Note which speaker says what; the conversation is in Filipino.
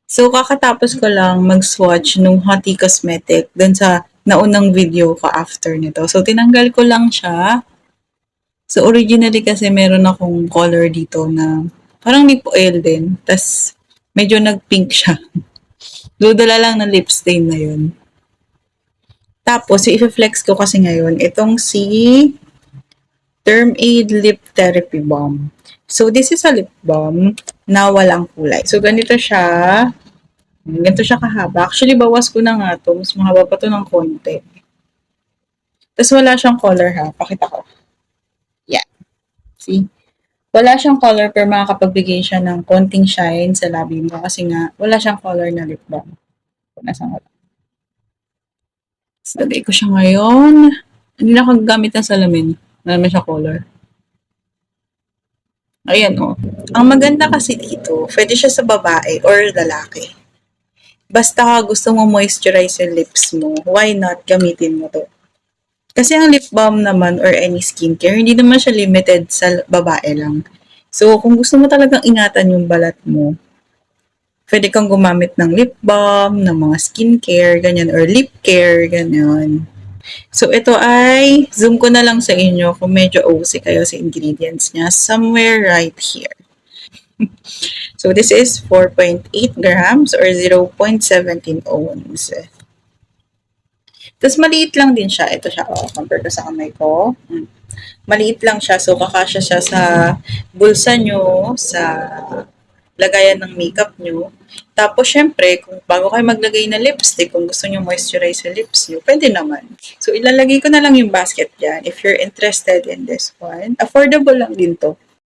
Speaker 1: So, kakatapos ko lang mag-swatch nung Hottie Cosmetic dun sa naunang video ko after nito. So, tinanggal ko lang siya. So, originally kasi meron akong color dito na parang lip oil din. Tas, medyo nag-pink siya. Dudala lang ng lip stain na yun. Tapos, i-flex ko kasi ngayon itong si Term Aid Lip Therapy Balm. So, this is a lip balm na walang kulay. So, ganito siya kahaba. Actually, bawas ko na nga to. Mas mahaba pa to ng konti. Tapos, wala siyang color ha. Pakita ko. Yeah. See? Wala siyang color pero makakapagbigay siya ng konting shine sa labi mo kasi nga wala siyang color na lip balm. Kung nasaan wala. So, lagay ko siya ngayon. Hindi na ako gagamit ng salamin. Wala naman siya color. Ayan o. Oh. Ang maganda kasi dito, pwede siya sa babae or lalaki. Basta gusto mo moisturize yung lips mo, why not gamitin mo to? Kasi ang lip balm naman or any skincare, hindi naman siya limited sa babae lang. So, kung gusto mo talagang ingatan yung balat mo, pwede kang gumamit ng lip balm, ng mga skincare, ganyan, or lip care, ganyan. So, ito ay, zoom ko na lang sa inyo kung medyo OC kayo sa ingredients niya. Somewhere right here. So, this is 4.8 grams or 0.17 ounce. Tapos, maliit lang din siya. Ito siya, oh, compare ko sa kamay ko. Maliit lang siya. So, kakasya siya sa bulsa nyo, sa lagayan ng makeup nyo. Tapos, syempre, kung bago kayo maglagay ng lipstick, kung gusto nyo moisturize yung lips nyo, pwede naman. So, ilalagay ko na lang yung basket dyan if you're interested in this one. Affordable lang din to.